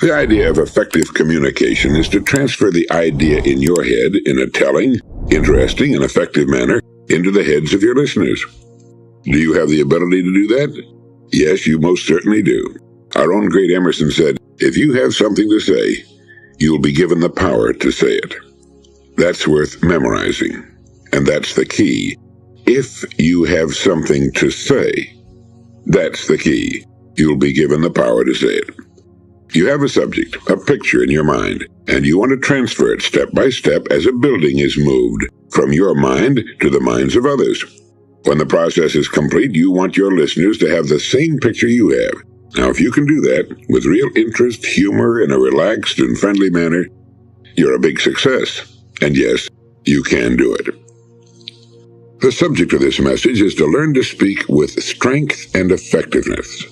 The idea of effective communication is to transfer the idea in your head in a telling, interesting, and effective manner into the heads of your listeners. Do you have the ability to do that? Yes, you most certainly do. Our own great Emerson said, "If you have something to say, you'll be given the power to say it." That's worth memorizing, and that's the key. If you have something to say, that's the key. You'll be given the power to say it. You have a subject, a picture in your mind, and you want to transfer it step by step as a building is moved from your mind to the minds of others. When the process is complete, you want your listeners to have the same picture you have. Now, if you can do that with real interest, humor, in a relaxed and friendly manner, you're a big success. And yes, you can do it. The subject of this message is to learn to speak with strength and effectiveness.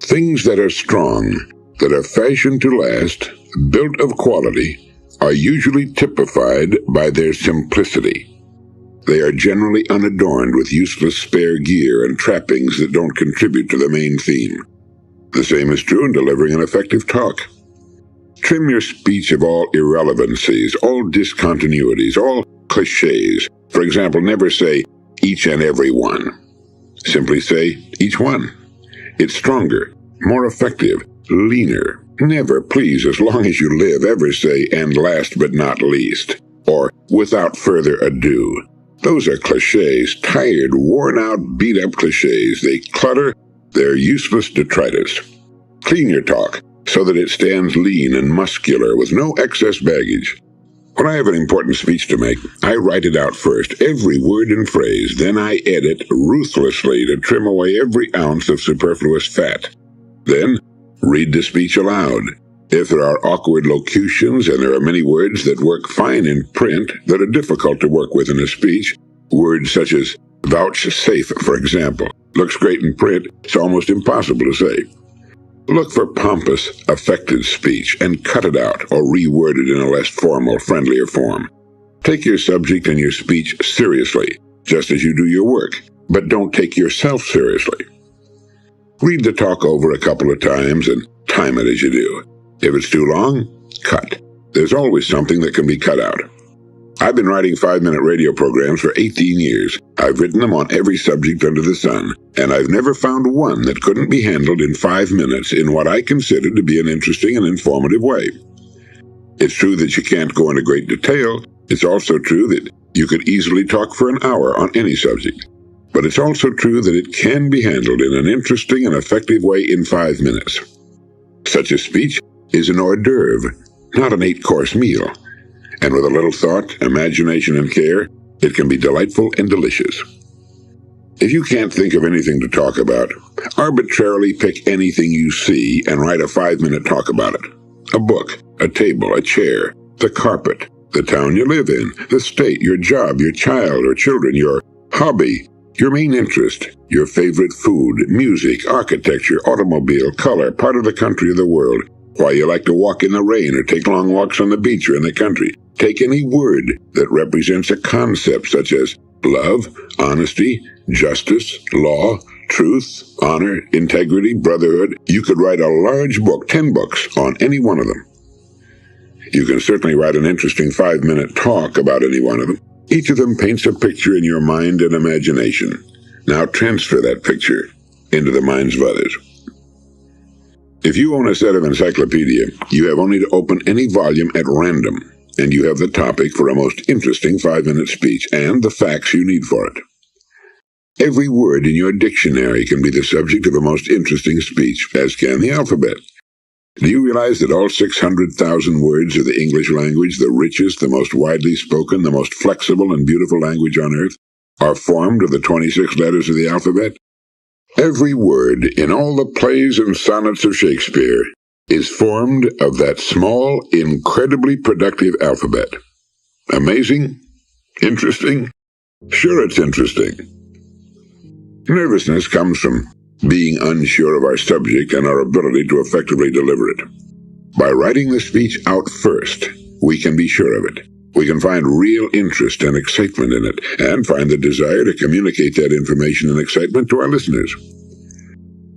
Things that are strong, that are fashioned to last, built of quality, are usually typified by their simplicity. They are generally unadorned with useless spare gear and trappings that don't contribute to the main theme. The same is true in delivering an effective talk. Trim your speech of all irrelevancies, all discontinuities, all cliches. For example, never say each and every one. Simply say each one. It's stronger, more effective, leaner. Never, please, as long as you live, ever say, "and last but not least," or "without further ado." Those are cliches, tired, worn-out, beat-up cliches. They clutter, they're useless detritus. Clean your talk so that it stands lean and muscular with no excess baggage. When I have an important speech to make, I write it out first, every word and phrase, then I edit ruthlessly to trim away every ounce of superfluous fat. Then, read the speech aloud. If there are awkward locutions, and there are many words that work fine in print that are difficult to work with in a speech, words such as vouchsafe, for example, looks great in print, it's almost impossible to say. Look for pompous, affected speech and cut it out or reword it in a less formal, friendlier form. Take your subject and your speech seriously, just as you do your work, but don't take yourself seriously. Read the talk over a couple of times and time it as you do. If it's too long, cut. There's always something that can be cut out. I've been writing 5-minute radio programs for 18 years. I've written them on every subject under the sun, and I've never found one that couldn't be handled in 5 minutes in what I consider to be an interesting and informative way. It's true that you can't go into great detail. It's also true that you could easily talk for an hour on any subject. But it's also true that it can be handled in an interesting and effective way in 5 minutes. Such a speech is an hors d'oeuvre, not an 8-course meal. And with a little thought, imagination, and care, it can be delightful and delicious. If you can't think of anything to talk about, arbitrarily pick anything you see and write a 5-minute talk about it. A book, a table, a chair, the carpet, the town you live in, the state, your job, your child or children, your hobby, your main interest, your favorite food, music, architecture, automobile, color, part of the country or the world, why you like to walk in the rain or take long walks on the beach or in the country. Take any word that represents a concept such as love, honesty, justice, law, truth, honor, integrity, brotherhood. You could write a large book, 10 books, on any one of them. You can certainly write an interesting 5-minute talk about any one of them. Each of them paints a picture in your mind and imagination. Now transfer that picture into the minds of others. If you own a set of encyclopedia, you have only to open any volume at random, and you have the topic for a most interesting 5-minute speech and the facts you need for it. Every word in your dictionary can be the subject of a most interesting speech, as can the alphabet. Do you realize that all 600,000 words of the English language, the richest, the most widely spoken, the most flexible and beautiful language on earth, are formed of the 26 letters of the alphabet? Every word in all the plays and sonnets of Shakespeare is formed of that small, incredibly productive alphabet. Amazing? Interesting? Sure, it's interesting. Nervousness comes from being unsure of our subject and our ability to effectively deliver it. By writing the speech out first, we can be sure of it. We can find real interest and excitement in it, and find the desire to communicate that information and excitement to our listeners.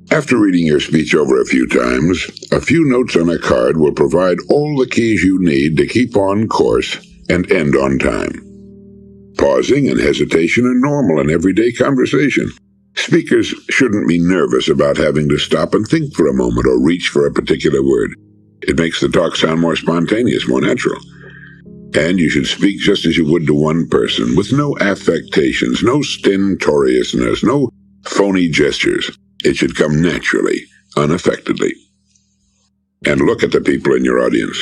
After reading your speech over a few times, a few notes on a card will provide all the keys you need to keep on course and end on time. Pausing and hesitation are normal in everyday conversation. Speakers shouldn't be nervous about having to stop and think for a moment or reach for a particular word. It makes the talk sound more spontaneous, more natural. And you should speak just as you would to one person, with no affectations, no stentoriousness, no phony gestures. It should come naturally, unaffectedly. And look at the people in your audience.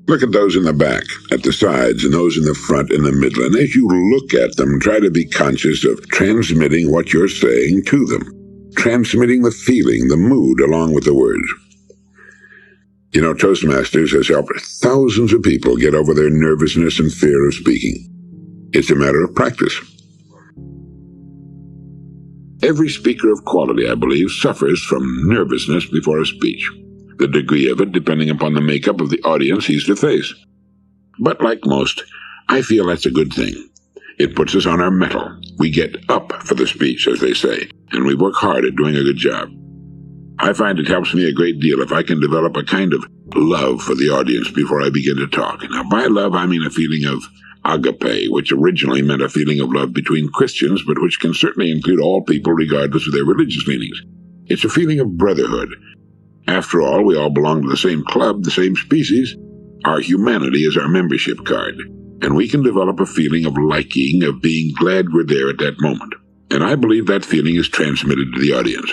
Look at those in the back, at the sides, and those in the front and the middle. And as you look at them, try to be conscious of transmitting what you're saying to them, transmitting the feeling, the mood, along with the words. You know, Toastmasters has helped thousands of people get over their nervousness and fear of speaking. It's a matter of practice. Every speaker of quality, I believe, suffers from nervousness before a speech. The degree of it depending upon the makeup of the audience he's to face. But like most, I feel that's a good thing. It puts us on our mettle. We get up for the speech, as they say, and we work hard at doing a good job. I find it helps me a great deal if I can develop a kind of love for the audience before I begin to talk. Now, by love, I mean a feeling of agape, which originally meant a feeling of love between Christians, but which can certainly include all people regardless of their religious leanings. It's a feeling of brotherhood. After all, we all belong to the same club, the same species. Our humanity is our membership card, and we can develop a feeling of liking, of being glad we're there at that moment. And I believe that feeling is transmitted to the audience.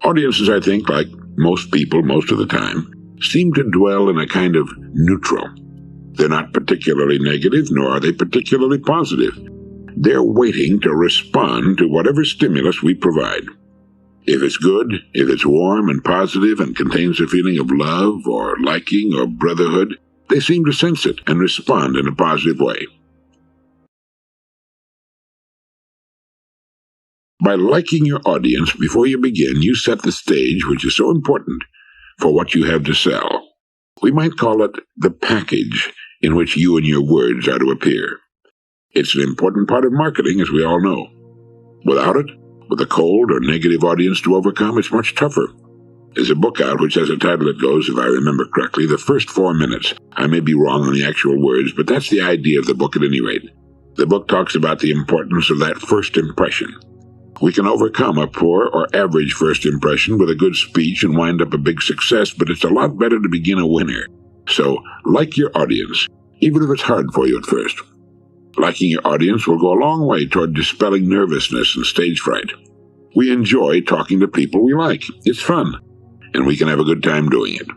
Audiences, I think, like most people most of the time, seem to dwell in a kind of neutral. They're not particularly negative, nor are they particularly positive. They're waiting to respond to whatever stimulus we provide. If it's good, if it's warm and positive and contains a feeling of love or liking or brotherhood, they seem to sense it and respond in a positive way. By liking your audience before you begin, you set the stage, which is so important, for what you have to sell. We might call it the package in which you and your words are to appear. It's an important part of marketing, as we all know. Without it, with a cold or negative audience to overcome, it's much tougher. There's a book out which has a title that goes, if I remember correctly, The First 4 Minutes. I may be wrong on the actual words, but that's the idea of the book at any rate. The book talks about the importance of that first impression. We can overcome a poor or average first impression with a good speech and wind up a big success, but it's a lot better to begin a winner. So, like your audience, even if it's hard for you at first. Liking your audience will go a long way toward dispelling nervousness and stage fright. We enjoy talking to people we like. It's fun, and we can have a good time doing it.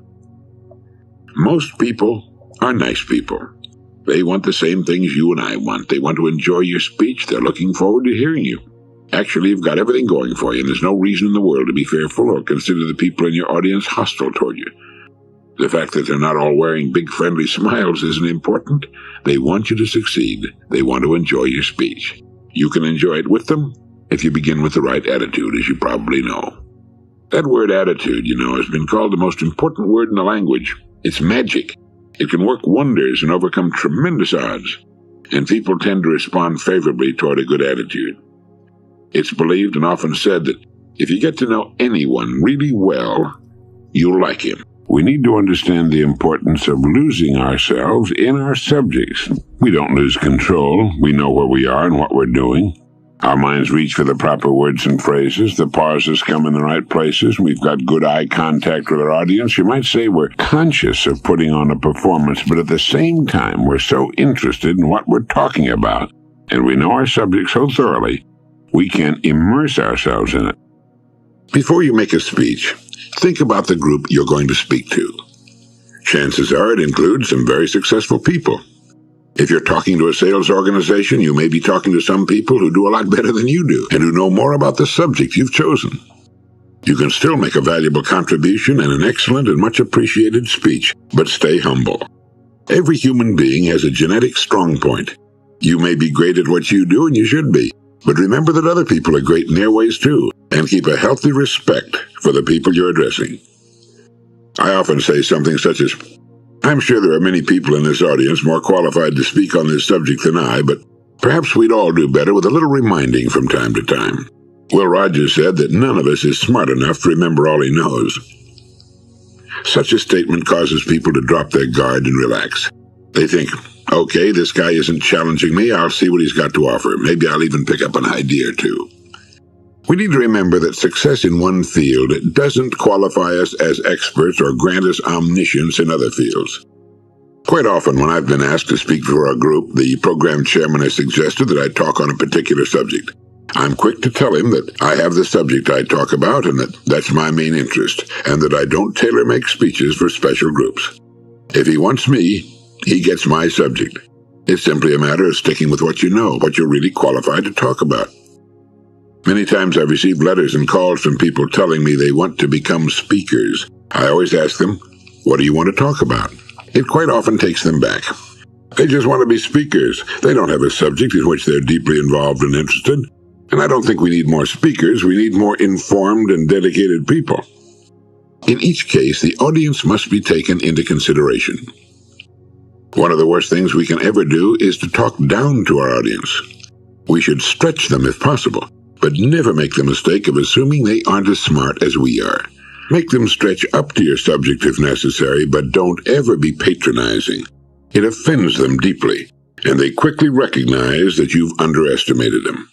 Most people are nice people. They want the same things you and I want. They want to enjoy your speech. They're looking forward to hearing you. Actually, you've got everything going for you, and there's no reason in the world to be fearful or consider the people in your audience hostile toward you. The fact that they're not all wearing big friendly smiles isn't important. They want you to succeed. They want to enjoy your speech. You can enjoy it with them if you begin with the right attitude, as you probably know. That word attitude, has been called the most important word in the language. It's magic. It can work wonders and overcome tremendous odds. And people tend to respond favorably toward a good attitude. It's believed and often said that if you get to know anyone really well, you'll like him. We need to understand the importance of losing ourselves in our subjects. We don't lose control. We know where we are and what we're doing. Our minds reach for the proper words and phrases. The pauses come in the right places. We've got good eye contact with our audience. You might say we're conscious of putting on a performance, but at the same time, we're so interested in what we're talking about, and we know our subject so thoroughly, we can immerse ourselves in it. Before you make a speech, think about the group you're going to speak to. Chances are it includes some very successful people. If you're talking to a sales organization, you may be talking to some people who do a lot better than you do and who know more about the subject you've chosen. You can still make a valuable contribution and an excellent and much appreciated speech, but stay humble. Every human being has a genetic strong point. You may be great at what you do, and you should be, but remember that other people are great in their ways too, and keep a healthy respect for the people you're addressing. I often say something such as, I'm sure there are many people in this audience more qualified to speak on this subject than I, but perhaps we'd all do better with a little reminding from time to time. Will Rogers said that none of us is smart enough to remember all he knows. Such a statement causes people to drop their guard and relax. They think, okay, this guy isn't challenging me, I'll see what he's got to offer. Maybe I'll even pick up an idea or two. We need to remember that success in one field doesn't qualify us as experts or grant us omniscience in other fields. Quite often when I've been asked to speak for a group, the program chairman has suggested that I talk on a particular subject. I'm quick to tell him that I have the subject I talk about and that that's my main interest, and that I don't tailor-make speeches for special groups. If he wants me, he gets my subject. It's simply a matter of sticking with what you know, what you're really qualified to talk about. Many times I've received letters and calls from people telling me they want to become speakers. I always ask them, what do you want to talk about? It quite often takes them back. They just want to be speakers. They don't have a subject in which they're deeply involved and interested. And I don't think we need more speakers, we need more informed and dedicated people. In each case, the audience must be taken into consideration. One of the worst things we can ever do is to talk down to our audience. We should stretch them if possible, but never make the mistake of assuming they aren't as smart as we are. Make them stretch up to your subject if necessary, but don't ever be patronizing. It offends them deeply, and they quickly recognize that you've underestimated them.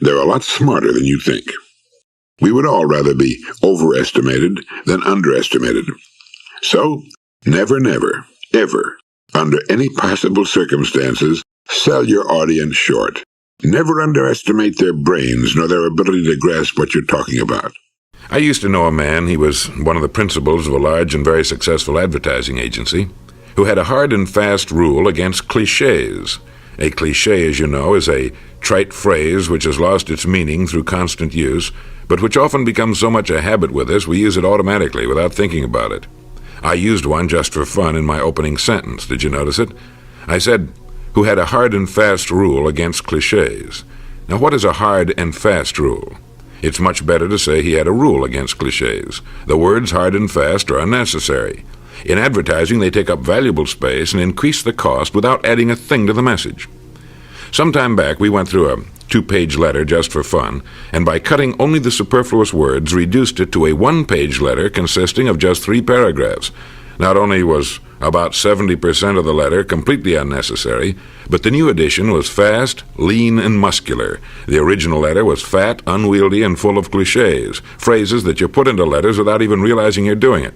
They're a lot smarter than you think. We would all rather be overestimated than underestimated. So, never, ever, under any possible circumstances, sell your audience short. Never underestimate their brains nor their ability to grasp what you're talking about. I used to know a man, he was one of the principals of a large and very successful advertising agency, who had a hard and fast rule against cliches. A cliché, as you know, is a trite phrase which has lost its meaning through constant use, but which often becomes so much a habit with us we use it automatically without thinking about it. I used one just for fun in my opening sentence. Did you notice it? I said, who had a hard and fast rule against clichés. Now, what is a hard and fast rule? It's much better to say he had a rule against clichés. The words hard and fast are unnecessary. In advertising, they take up valuable space and increase the cost without adding a thing to the message. Some time back, we went through a 2-page letter just for fun, and by cutting only the superfluous words, reduced it to a 1-page letter consisting of just 3 paragraphs. Not only was about 70% of the letter completely unnecessary, but the new edition was fast, lean, and muscular. The original letter was fat, unwieldy, and full of cliches, phrases that you put into letters without even realizing you're doing it.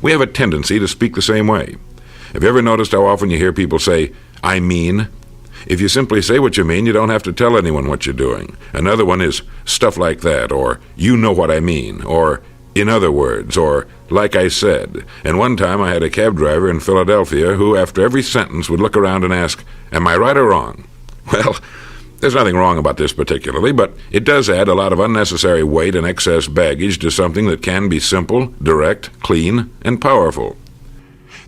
We have a tendency to speak the same way. Have you ever noticed how often you hear people say, I mean? If you simply say what you mean, you don't have to tell anyone what you're doing. Another one is stuff like that, or you know what I mean, or in other words, or like I said. And one time I had a cab driver in Philadelphia who, after every sentence, would look around and ask, am I right or wrong? Well, there's nothing wrong about this particularly, but it does add a lot of unnecessary weight and excess baggage to something that can be simple, direct, clean, and powerful.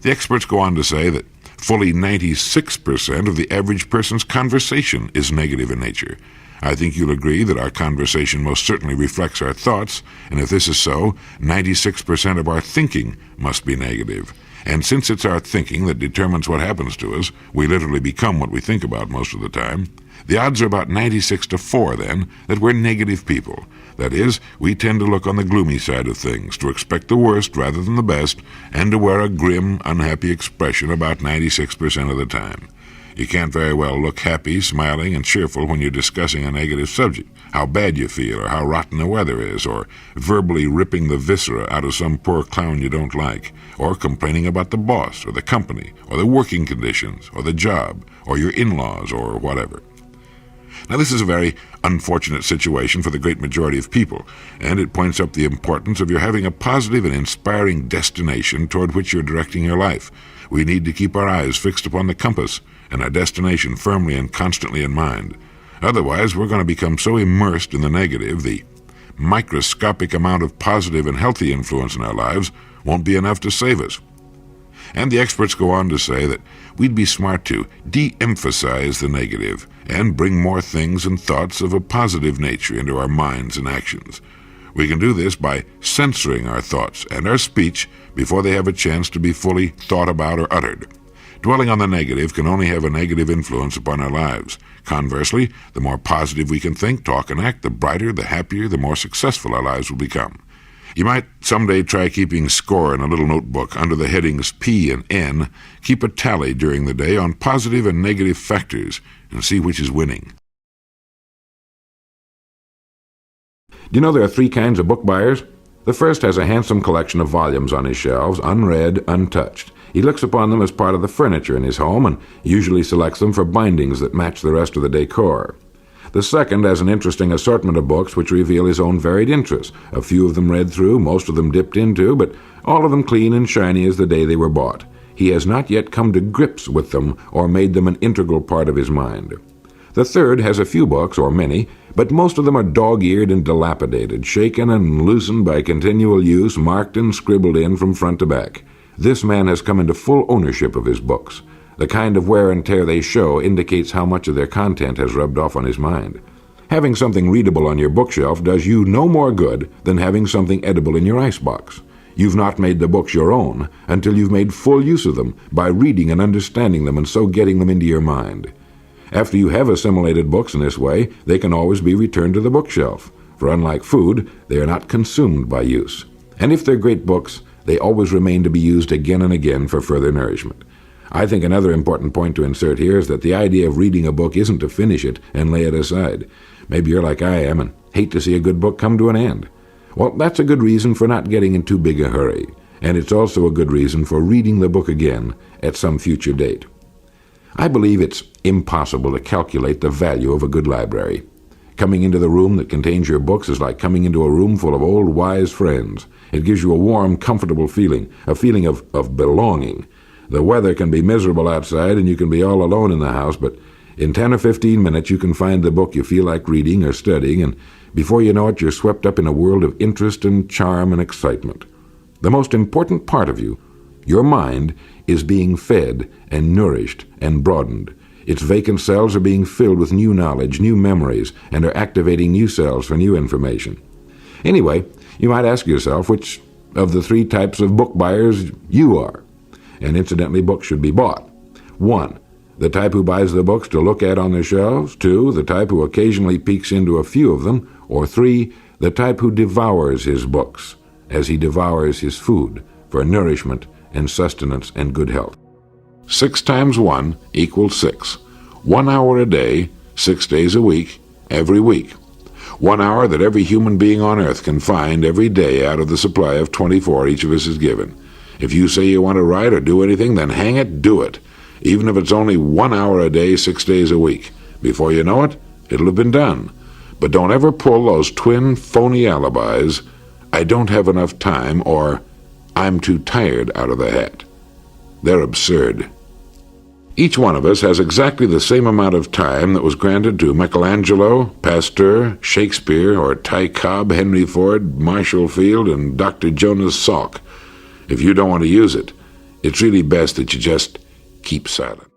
The experts go on to say that fully 96% of the average person's conversation is negative in nature. I think you'll agree that our conversation most certainly reflects our thoughts, and if this is so, 96% of our thinking must be negative. And since it's our thinking that determines what happens to us, we literally become what we think about most of the time, the odds are about 96-4, then, that we're negative people. That is, we tend to look on the gloomy side of things, to expect the worst rather than the best, and to wear a grim, unhappy expression about 96% of the time. You can't very well look happy, smiling, and cheerful when you're discussing a negative subject, how bad you feel, or how rotten the weather is, or verbally ripping the viscera out of some poor clown you don't like, or complaining about the boss, or the company, or the working conditions, or the job, or your in-laws, or whatever. Now, this is a very unfortunate situation for the great majority of people, and it points up the importance of your having a positive and inspiring destination toward which you're directing your life. We need to keep our eyes fixed upon the compass and our destination firmly and constantly in mind. Otherwise, we're going to become so immersed in the negative, the microscopic amount of positive and healthy influence in our lives won't be enough to save us. And the experts go on to say that we'd be smart to de-emphasize the negative and bring more things and thoughts of a positive nature into our minds and actions. We can do this by censoring our thoughts and our speech before they have a chance to be fully thought about or uttered. Dwelling on the negative can only have a negative influence upon our lives. Conversely, the more positive we can think, talk, and act, the brighter, the happier, the more successful our lives will become. You might someday try keeping score in a little notebook under the headings P and N. Keep a tally during the day on positive and negative factors and see which is winning. Do you know there are 3 kinds of book buyers? The first has a handsome collection of volumes on his shelves, unread, untouched. He looks upon them as part of the furniture in his home and usually selects them for bindings that match the rest of the decor. The second has an interesting assortment of books which reveal his own varied interests. A few of them read through, most of them dipped into, but all of them clean and shiny as the day they were bought. He has not yet come to grips with them or made them an integral part of his mind. The third has a few books, or many, but most of them are dog-eared and dilapidated, shaken and loosened by continual use, marked and scribbled in from front to back. This man has come into full ownership of his books. The kind of wear and tear they show indicates how much of their content has rubbed off on his mind. Having something readable on your bookshelf does you no more good than having something edible in your icebox. You've not made the books your own until you've made full use of them by reading and understanding them and so getting them into your mind. After you have assimilated books in this way, they can always be returned to the bookshelf, for unlike food, they are not consumed by use. And if they're great books, they always remain to be used again and again for further nourishment. I think another important point to insert here is that the idea of reading a book isn't to finish it and lay it aside. Maybe you're like I am and hate to see a good book come to an end. Well, that's a good reason for not getting in too big a hurry, and it's also a good reason for reading the book again at some future date. I believe it's impossible to calculate the value of a good library. Coming into the room that contains your books is like coming into a room full of old, wise friends. It gives you a warm, comfortable feeling, a feeling of belonging. The weather can be miserable outside and you can be all alone in the house, but in 10 or 15 minutes you can find the book you feel like reading or studying, and before you know it, you're swept up in a world of interest and charm and excitement. The most important part of you, your mind, is being fed and nourished and broadened. Its vacant cells are being filled with new knowledge, new memories, and are activating new cells for new information. Anyway, you might ask yourself which of the 3 types of book buyers you are. And incidentally, books should be bought. 1, the type who buys the books to look at on the shelves. 2, the type who occasionally peeks into a few of them. Or 3, the type who devours his books as he devours his food for nourishment and sustenance and good health. 6 times 1 equals 6. 1 hour a day, 6 days a week, every week. 1 hour that every human being on earth can find every day out of the supply of 24 each of us is given. If you say you want to write or do anything, then hang it, do it. Even if it's only 1 hour a day, 6 days a week. Before you know it, it'll have been done. But don't ever pull those twin phony alibis, I don't have enough time, or I'm too tired, out of the hat. They're absurd. Each one of us has exactly the same amount of time that was granted to Michelangelo, Pasteur, Shakespeare, or Ty Cobb, Henry Ford, Marshall Field, and Dr. Jonas Salk. If you don't want to use it, it's really best that you just keep silent.